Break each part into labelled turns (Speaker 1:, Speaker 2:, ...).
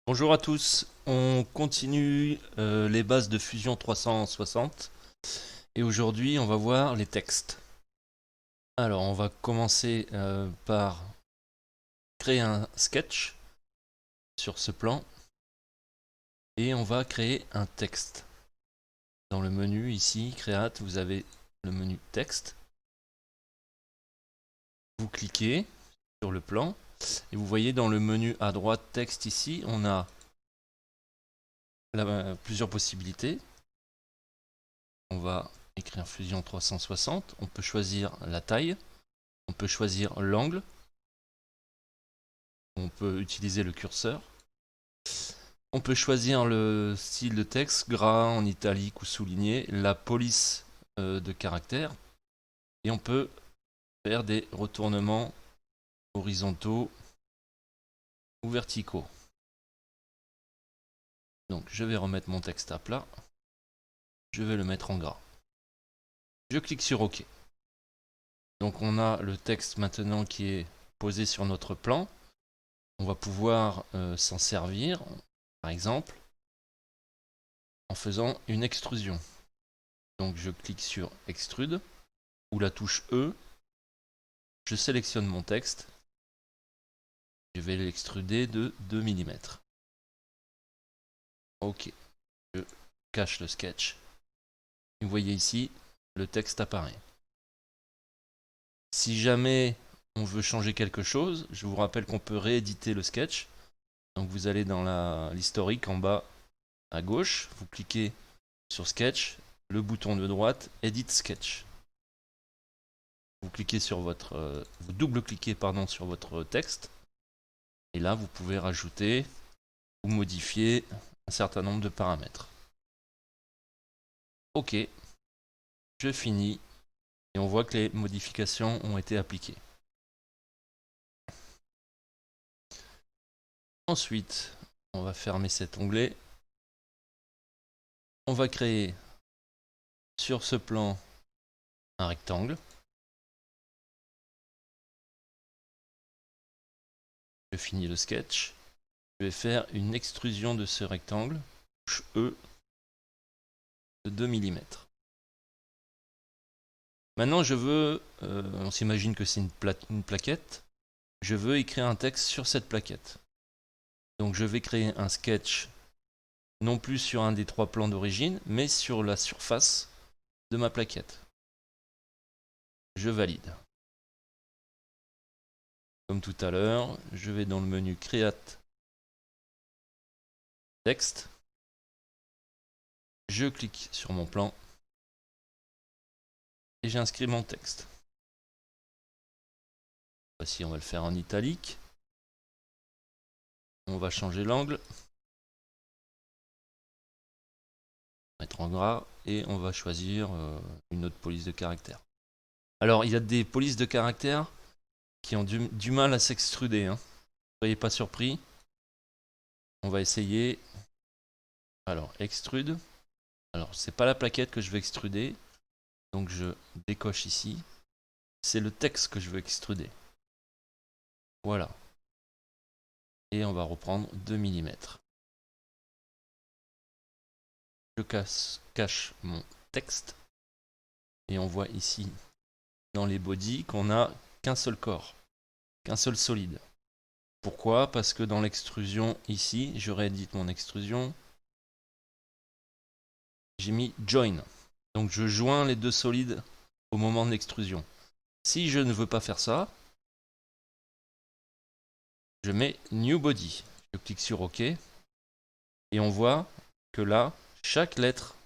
Speaker 1: Bonjour à tous, on continue les bases de Fusion 360 et aujourd'hui on va voir les textes. Alors on va commencer par créer un sketch sur ce plan et on va créer un texte. Dans le menu ici, Create, vous avez le menu texte. Vous cliquez sur le plan et vous voyez dans le menu à droite texte ici, on a plusieurs possibilités. On va écrire Fusion 360, on peut choisir la taille, on peut choisir l'angle, on peut utiliser le curseur, on peut choisir le style de texte, gras, en italique ou souligné, la police de caractère, et on peut faire des retournements horizontaux ou verticaux. Donc je vais remettre mon texte à plat, je vais le mettre en gras. Je clique sur OK. Donc on a le texte maintenant qui est posé sur notre plan. On va pouvoir s'en servir, par exemple, en faisant une extrusion. Donc je clique sur Extrude, ou la touche E, je sélectionne mon texte, je vais l'extruder de 2 mm. Ok, je cache le sketch. Vous voyez ici, le texte apparaît. Si jamais on veut changer quelque chose, je vous rappelle qu'on peut rééditer le sketch. Donc vous allez dans l'historique en bas à gauche, vous cliquez sur Sketch, le bouton de droite, Edit Sketch. Vous cliquez sur vous double-cliquez sur votre texte, et là vous pouvez rajouter ou modifier un certain nombre de paramètres. Ok, je finis et on voit que les modifications ont été appliquées. Ensuite, on va fermer cet onglet. On va créer sur ce plan un rectangle. Je finis le sketch. Je vais faire une extrusion de ce rectangle, touche E, de 2 mm. Maintenant, je veux, on s'imagine que c'est une plaquette, je veux écrire un texte sur cette plaquette. Donc je vais créer un sketch, non plus sur un des 3 plans d'origine, mais sur la surface de ma plaquette. Je valide. Comme tout à l'heure, je vais dans le menu Create Texte. Je clique sur mon plan et j'inscris mon texte. Voici, on va le faire en italique. On va changer l'angle, mettre en gras et on va choisir une autre police de caractère. Alors, il y a des polices de caractère qui ont du mal à s'extruder. Ne soyez pas surpris. On va essayer. Alors, extrude. Alors, c'est pas la plaquette que je veux extruder. Donc, je décoche ici. C'est le texte que je veux extruder. Voilà. Et on va reprendre 2 mm. Je cache mon texte. Et on voit ici, dans les bodies, qu'on n'a qu'un seul corps. Qu'un seul solide. Pourquoi? Parce que dans l'extrusion ici, je réédite mon extrusion. J'ai mis Join. Donc je joins les deux solides au moment de l'extrusion. Si je ne veux pas faire ça, je mets New Body. Je clique sur OK. Et on voit que là, chaque lettre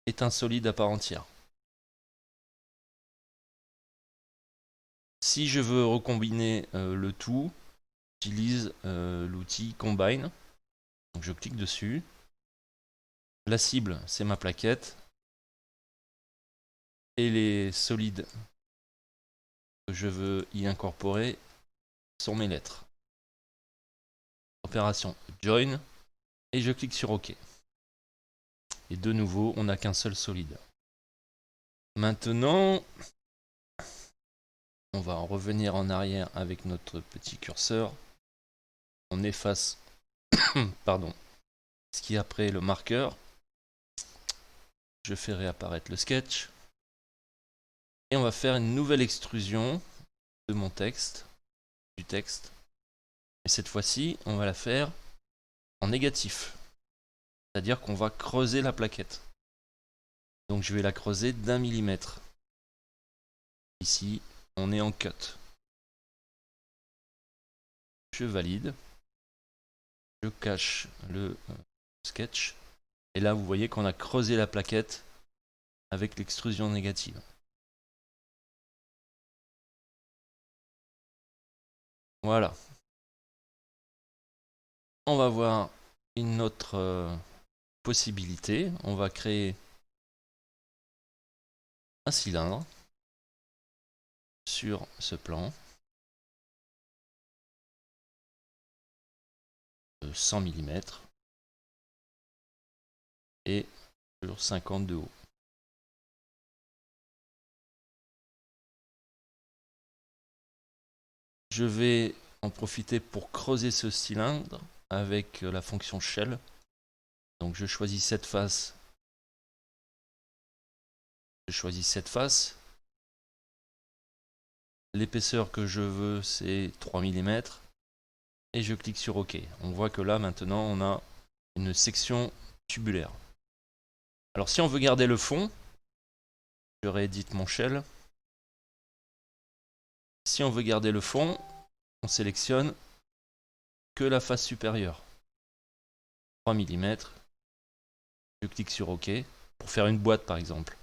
Speaker 1: est un solide à part entière. Si je veux recombiner le tout, j'utilise l'outil Combine. Donc je clique dessus. La cible, c'est ma plaquette. Et les solides que je veux y incorporer sont mes lettres. Opération Join. Et je clique sur OK. Et de nouveau, on n'a qu'un seul solide. Maintenant, on va revenir en arrière avec notre petit curseur. On efface Pardon. Ce qui est après le marqueur. Je fais réapparaître le sketch. Et on va faire une nouvelle extrusion de mon texte, du texte. Et cette fois-ci, on va la faire en négatif. C'est-à-dire qu'on va creuser la plaquette. Donc je vais la creuser d'1 millimètre. Ici, on est en cut. Je valide. Je cache le sketch. Et là, vous voyez qu'on a creusé la plaquette avec l'extrusion négative. Voilà. On va voir une autre possibilité. On va créer un cylindre sur ce plan de 100 mm et sur 50 de haut. Je vais en profiter pour creuser ce cylindre avec la fonction shell. Donc je choisis cette face. L'épaisseur que je veux, c'est 3 mm. Et je clique sur OK. On voit que là, maintenant, on a une section tubulaire. Alors, si on veut garder le fond, je réédite mon shell. Si on veut garder le fond, on sélectionne que la face supérieure. 3 mm. Je clique sur OK pour faire une boîte, par exemple,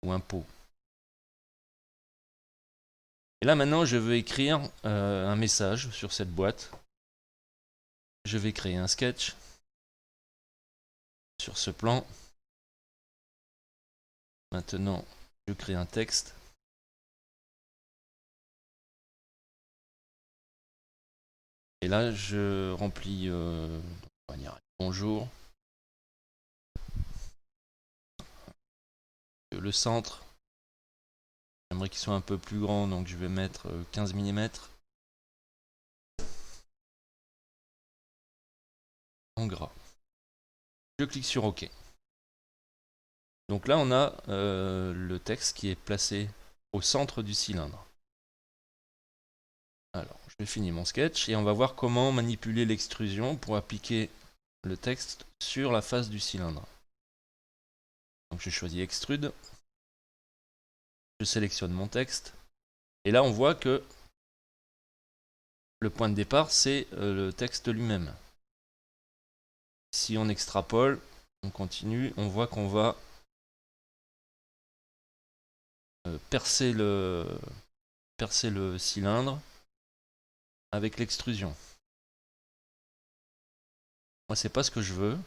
Speaker 1: ou un pot. Et là, maintenant, je veux écrire un message sur cette boîte. Je vais créer un sketch sur ce plan. Maintenant, je crée un texte. Et là, je remplis on va dire bonjour. Le centre, j'aimerais qu'il soit un peu plus grand, donc je vais mettre 15 mm. En gras. Je clique sur OK. Donc là, on a le texte qui est placé au centre du cylindre. Alors, je vais finir mon sketch et on va voir comment manipuler l'extrusion pour appliquer le texte sur la face du cylindre. Donc je choisis Extrude. Je sélectionne mon texte. Et là, on voit que le point de départ, c'est le texte lui-même. Si on extrapole, on continue, on voit qu'on va percer le cylindre avec l'extrusion. Moi, c'est pas ce que je veux.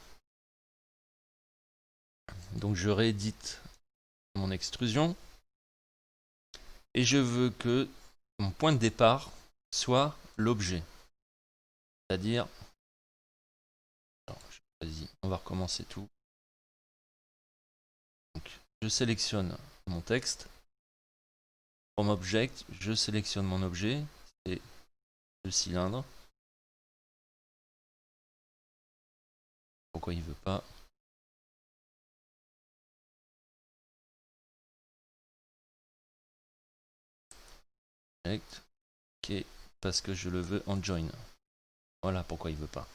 Speaker 1: Donc je réédite mon extrusion. Et je veux que mon point de départ soit l'objet. C'est-à-dire... Vas-y, on va recommencer tout. Donc, je sélectionne mon texte. From Object, je sélectionne mon objet. C'est le cylindre. Pourquoi il veut pas? Ok, parce que je le veux en join. Voilà pourquoi il veut pas.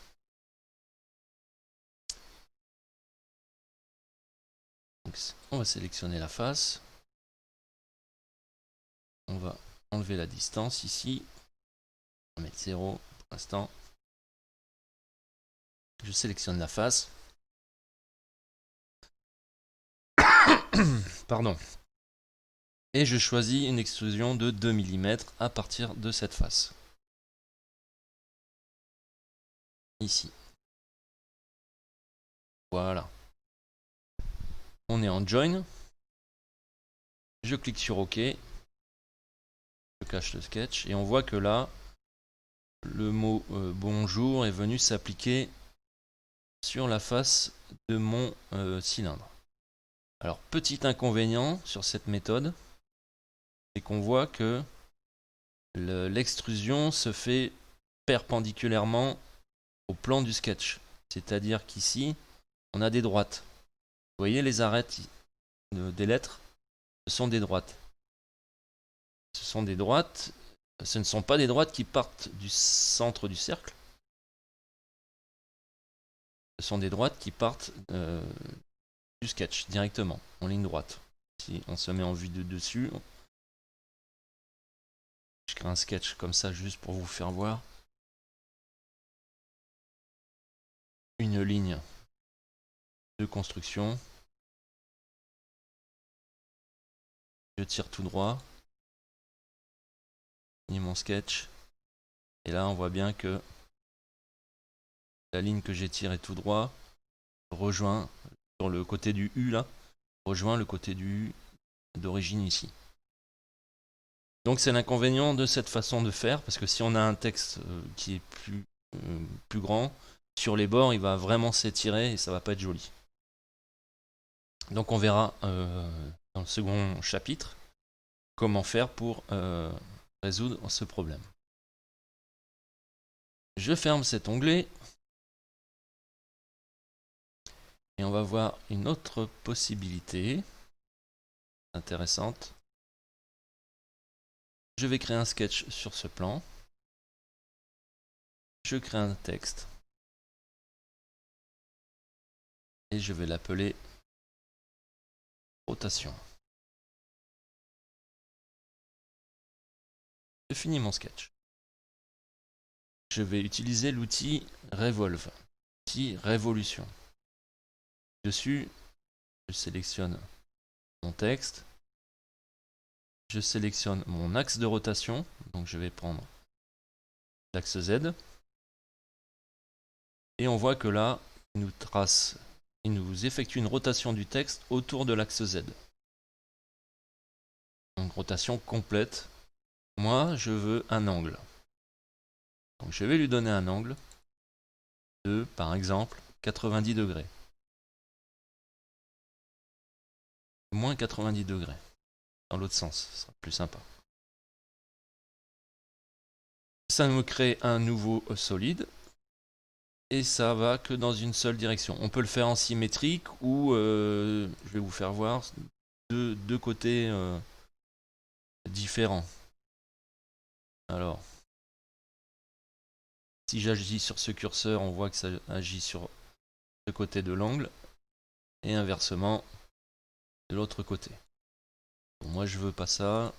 Speaker 1: Donc, on va sélectionner la face. On va enlever la distance ici. On va mettre 0 pour l'instant. Je sélectionne la face. Pardon. Et je choisis une extrusion de 2 mm à partir de cette face. Ici. Voilà. On est en join. Je clique sur OK. Je cache le sketch. Et on voit que là, le mot bonjour est venu s'appliquer sur la face de mon cylindre. Alors, petit inconvénient sur cette méthode, c'est qu'on voit que l'extrusion se fait perpendiculairement au plan du sketch. C'est-à-dire qu'ici, on a des droites. Vous voyez les arêtes des lettres, ce sont des droites. Ce sont des droites, ce ne sont pas des droites qui partent du centre du cercle. Ce sont des droites qui partent du sketch directement, en ligne droite. Si on se met en vue de dessus, je crée un sketch comme ça juste pour vous faire voir. Une ligne de construction. Je tire tout droit. Je finis mon sketch. Et là, on voit bien que la ligne que j'ai tirée tout droit rejoint, sur le côté du U là, rejoint le côté du U d'origine ici. Donc c'est l'inconvénient de cette façon de faire, parce que si on a un texte qui est plus grand, sur les bords, il va vraiment s'étirer et ça va pas être joli. Donc on verra dans le second chapitre comment faire pour résoudre ce problème. Je ferme cet onglet et on va voir une autre possibilité intéressante. Je vais créer un sketch sur ce plan. Je crée un texte et je vais l'appeler rotation. Je finis mon sketch. Je vais utiliser l'outil Revolve, l'outil Révolution. Dessus, je sélectionne mon texte, je sélectionne mon axe de rotation, donc je vais prendre l'axe Z, et on voit que là, il nous effectue une rotation du texte autour de l'axe Z. Donc rotation complète. Moi, je veux un angle. Donc je vais lui donner un angle de, par exemple, 90 degrés. Moins 90 degrés. Dans l'autre sens, ce sera plus sympa. Ça me crée un nouveau solide. Et ça va que dans une seule direction. On peut le faire en symétrique ou, je vais vous faire voir, deux côtés différents. Alors, si j'agis sur ce curseur, on voit que ça agit sur ce côté de l'angle. Et inversement, de l'autre côté. Bon, moi, je veux pas ça.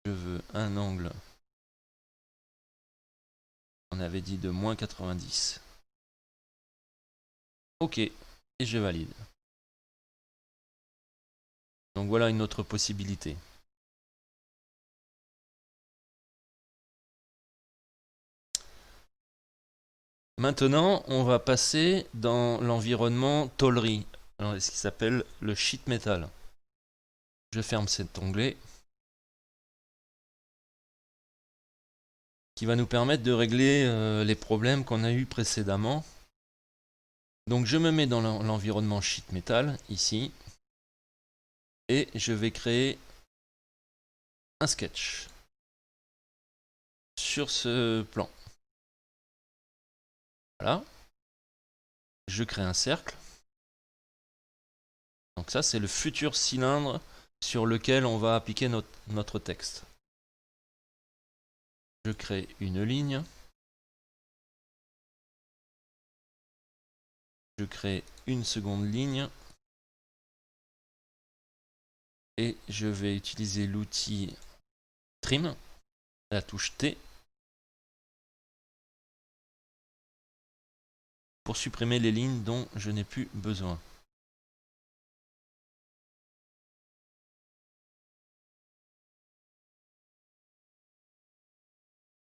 Speaker 1: Je veux un angle. On avait dit de moins 90. Ok, et je valide. Donc voilà une autre possibilité. Maintenant, on va passer dans l'environnement tôlerie, ce qui s'appelle le sheet metal. Je ferme cet onglet qui va nous permettre de régler les problèmes qu'on a eu précédemment. Donc je me mets dans l'environnement sheet metal ici et je vais créer un sketch sur ce plan. Voilà. Je crée un cercle. Donc ça, c'est le futur cylindre sur lequel on va appliquer notre texte. Je crée une ligne. Je crée une seconde ligne. Et je vais utiliser l'outil Trim, la touche T, pour supprimer les lignes dont je n'ai plus besoin.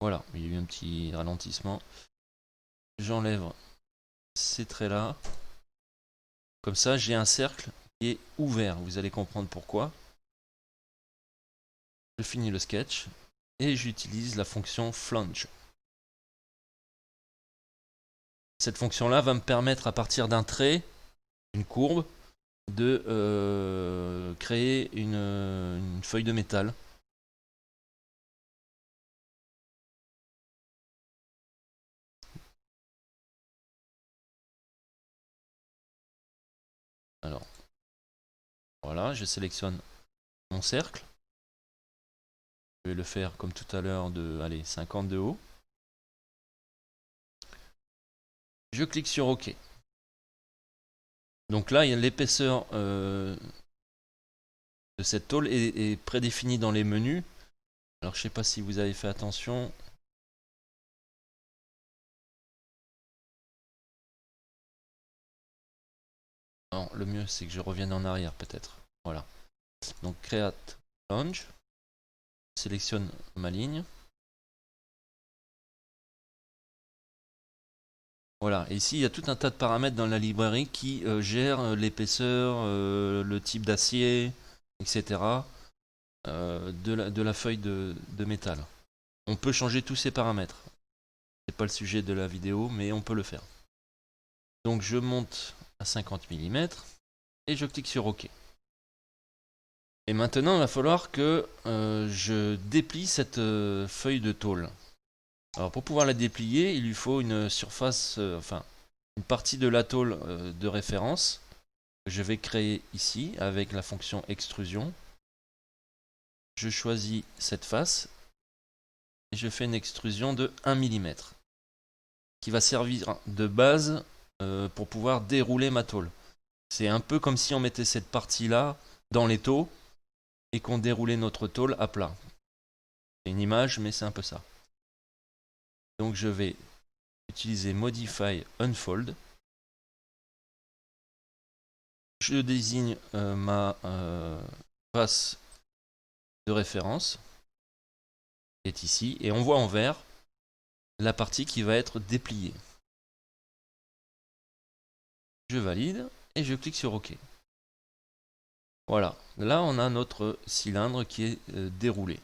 Speaker 1: Voilà, il y a eu un petit ralentissement. J'enlève ces traits-là. Comme ça, j'ai un cercle qui est ouvert. Vous allez comprendre pourquoi. Je finis le sketch et j'utilise la fonction Flange. Cette fonction-là va me permettre, à partir d'un trait, une courbe, de créer une feuille de métal. Alors, voilà, je sélectionne mon cercle. Je vais le faire comme tout à l'heure de, allez, 50 de haut. Je clique sur OK. Donc là, il y a l'épaisseur de cette tôle est prédéfinie dans les menus. Alors, je ne sais pas si vous avez fait attention. Non, le mieux, c'est que je revienne en arrière, peut-être. Voilà. Donc, Create Flange. Je sélectionne ma ligne. Voilà, et ici il y a tout un tas de paramètres dans la librairie qui gèrent l'épaisseur, le type d'acier, etc. De la feuille de métal. On peut changer tous ces paramètres. C'est pas le sujet de la vidéo, mais on peut le faire. Donc je monte à 50 mm et je clique sur OK. Et maintenant il va falloir que je déplie cette feuille de tôle. Alors pour pouvoir la déplier, il lui faut une surface, enfin une partie de la tôle de référence que je vais créer ici avec la fonction extrusion. Je choisis cette face et je fais une extrusion de 1 mm qui va servir de base pour pouvoir dérouler ma tôle. C'est un peu comme si on mettait cette partie-là dans l'étau et qu'on déroulait notre tôle à plat. C'est une image, mais c'est un peu ça. Donc je vais utiliser Modify Unfold. Je désigne ma face de référence qui est ici et on voit en vert la partie qui va être dépliée. Je valide et je clique sur OK. Voilà, là on a notre cylindre qui est déroulé.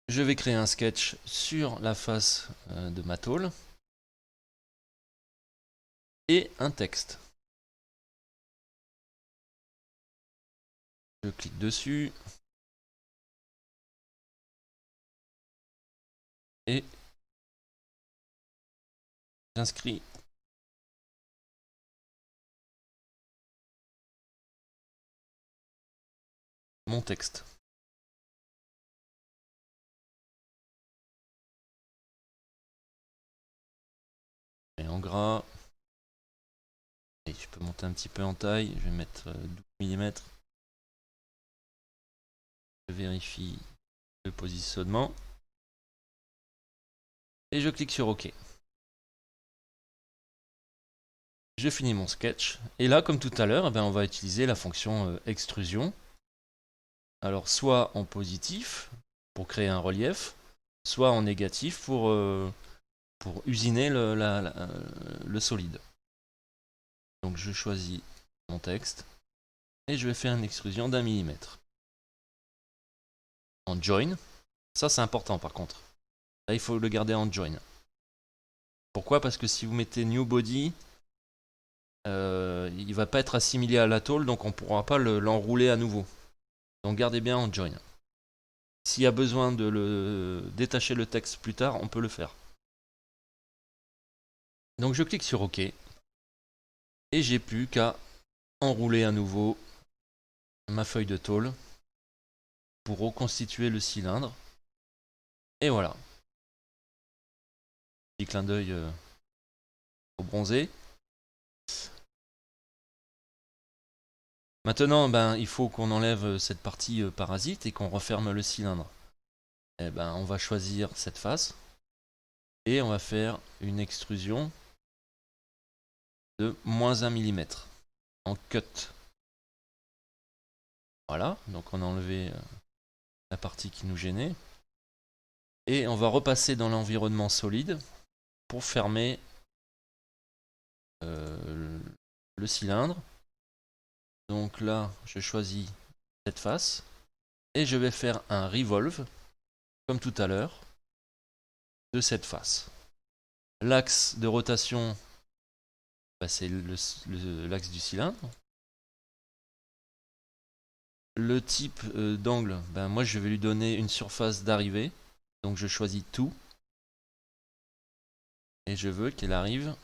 Speaker 1: Je vais créer un sketch sur la face de ma tôle et un texte. Je clique dessus et j'inscris mon texte. Et en gras, et je peux monter un petit peu en taille, je vais mettre 12 mm. Je vérifie le positionnement et je clique sur OK. Je finis mon sketch et là comme tout à l'heure on va utiliser la fonction extrusion. Alors soit en positif pour créer un relief, soit en négatif pour usiner le solide. Donc je choisis mon texte et je vais faire une extrusion d'1 mm. En join, ça c'est important par contre. Là il faut le garder en join. Pourquoi? Parce que si vous mettez new body, il ne va pas être assimilé à la tôle, donc on ne pourra pas l'enrouler à nouveau. Donc gardez bien en join. S'il y a besoin de détacher le texte plus tard, on peut le faire. Donc je clique sur OK. Et j'ai plus qu'à enrouler à nouveau ma feuille de tôle pour reconstituer le cylindre. Et voilà. Petit clin d'œil au bronzé. Maintenant, il faut qu'on enlève cette partie parasite et qu'on referme le cylindre. On va choisir cette face et on va faire une extrusion de -1 mm en cut. Voilà, donc on a enlevé la partie qui nous gênait. Et on va repasser dans l'environnement solide pour fermer le cylindre. Donc là, je choisis cette face et je vais faire un revolve, comme tout à l'heure, de cette face. L'axe de rotation, c'est l'axe du cylindre. Le type d'angle, moi je vais lui donner une surface d'arrivée. Donc je choisis tout. Et je veux qu'elle arrive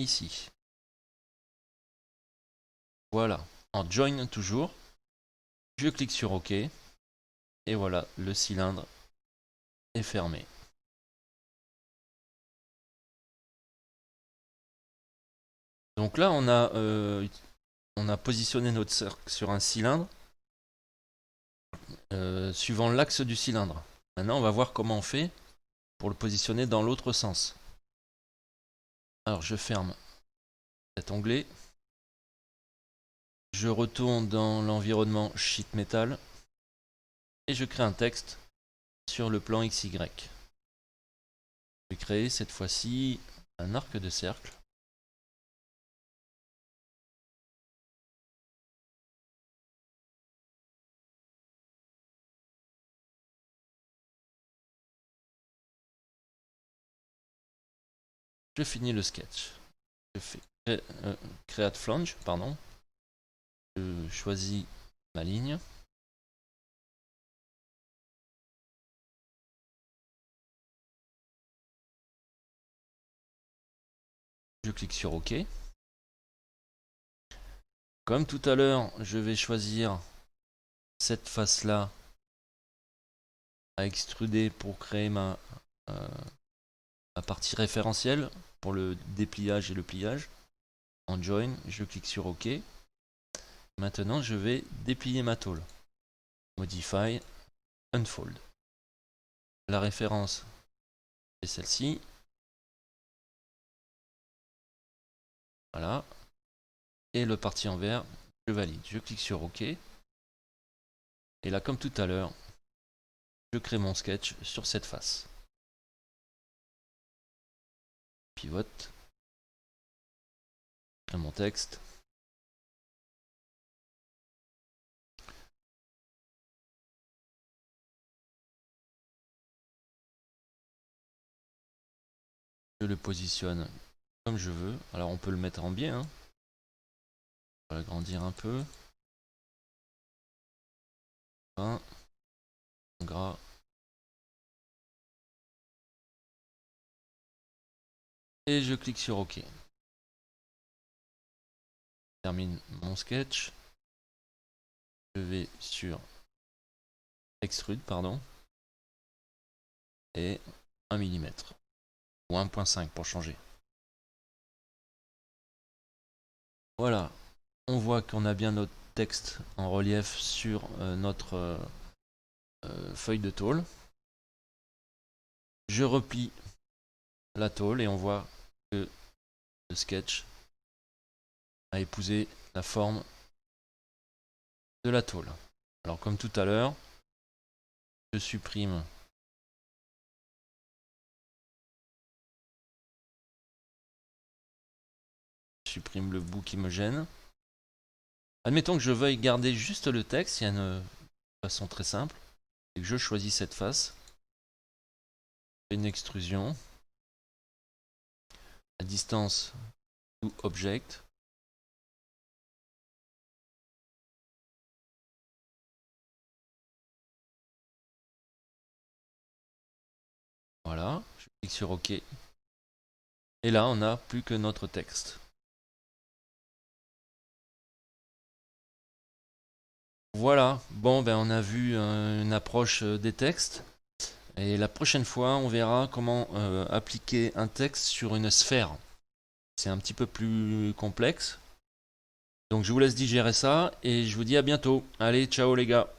Speaker 1: ici. Voilà, en join toujours. Je clique sur OK. Et voilà, le cylindre est fermé. Donc là, on a positionné notre cercle sur un cylindre suivant l'axe du cylindre. Maintenant, on va voir comment on fait pour le positionner dans l'autre sens. Alors, je ferme cet onglet. Je retourne dans l'environnement Sheet Metal et je crée un texte sur le plan XY. Je vais créer cette fois-ci un arc de cercle. Je finis le sketch. Je fais Create Flange, pardon. Je choisis ma ligne. Je clique sur OK. Comme tout à l'heure, je vais choisir cette face-là à extruder pour créer ma partie référentielle pour le dépliage et le pliage. En Join, je clique sur OK. Maintenant, je vais déplier ma tôle. Modify, Unfold. La référence est celle-ci. Voilà. Et le parti en vert, je valide. Je clique sur OK. Et là, comme tout à l'heure, je crée mon sketch sur cette face. Pivote. Je crée mon texte. Je le positionne comme je veux. Alors on peut le mettre en biais. On va l'agrandir un peu. En gras. Et je clique sur OK. Je termine mon sketch. Je vais sur Extrude, pardon. Et 1 mm. Ou 1.5 pour changer. Voilà. On voit qu'on a bien notre texte en relief sur notre feuille de tôle. Je replie la tôle et on voit que le sketch a épousé la forme de la tôle. Alors comme tout à l'heure, je supprime le bout qui me gêne. Admettons que je veuille garder juste le texte, il y a une façon très simple, c'est que je choisis cette face, une extrusion, à distance to object, voilà, je clique sur OK, et là on n'a plus que notre texte. Voilà, bon ben on a vu une approche des textes, et la prochaine fois on verra comment appliquer un texte sur une sphère. C'est un petit peu plus complexe. Donc je vous laisse digérer ça et je vous dis à bientôt. Allez, ciao les gars.